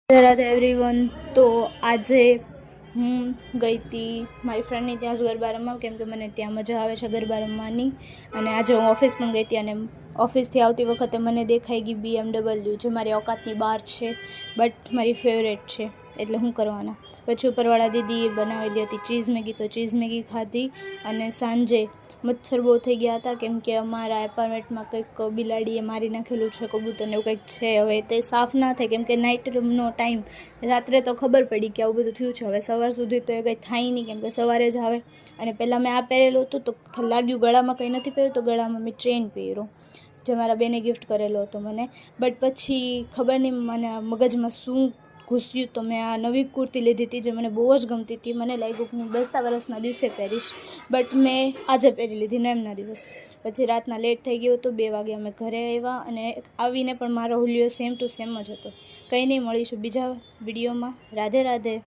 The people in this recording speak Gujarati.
રાધે એવરીવન। તો આજે હું ગઈ હતી મારી ફ્રેન્ડની ત્યાં જ ગરબા રમવા, કેમ કે મને ત્યાં મજા આવે છે ગરબા રમવાની। અને આજે હું ઓફિસ પણ ગઈ હતી અને ઓફિસથી આવતી વખતે મને દેખાઈ ગઈ BMW, જે મારી ઓકાતની બહાર છે, બટ મારી ફેવરેટ છે, એટલે હું કરવાના। પછી ઉપરવાળા દીદી બનાવેલી હતી ચીઝ મેગી, તો ચીઝ મેગી ખાધી। અને સાંજે મચ્છર બહુ થઈ ગયા હતા, કેમ કે અમારા એપાર્ટમેન્ટમાં કંઈક બિલાડીએ મારી નાખેલું છે કબૂતરને, એવું કંઈક છે। હવે તે સાફ ના થાય, કેમ કે નાઇટનો ટાઈમ, રાત્રે તો ખબર પડી કે આવું બધું થયું છે, હવે સવાર સુધી તો એ કંઈ થાય નહીં, કેમ કે સવારે જ આવે। અને પહેલાં મેં આ પહેરેલું હતું તો લાગ્યું ગળામાં કંઈ નથી પહેર્યું, તો ગળામાં મેં ચેન પહેર્યો, જે મારા બેને ગિફ્ટ કરેલો હતો મને। બટ પછી ખબર નહીં મને મગજમાં શું ઘૂસ્યું, તો મેં આ નવી કુર્તી લીધી હતી, જે મને બહુ જ ગમતી હતી। મને લાગ્યું કે હું 10 વર્ષના દિવસે પહેરીશ, બટ મેં આજે પહેરી લીધી નેમના દિવસ। પછી રાતના લેટ થઈ ગયું હતું, 2 વાગે અમે ઘરે આવ્યા, અને આવીને પણ મારો હુલિયો સેમ ટુ સેમ જ હતો। કંઈ નહીં, મળીશું બીજા વિડીયોમાં। રાધે રાધે।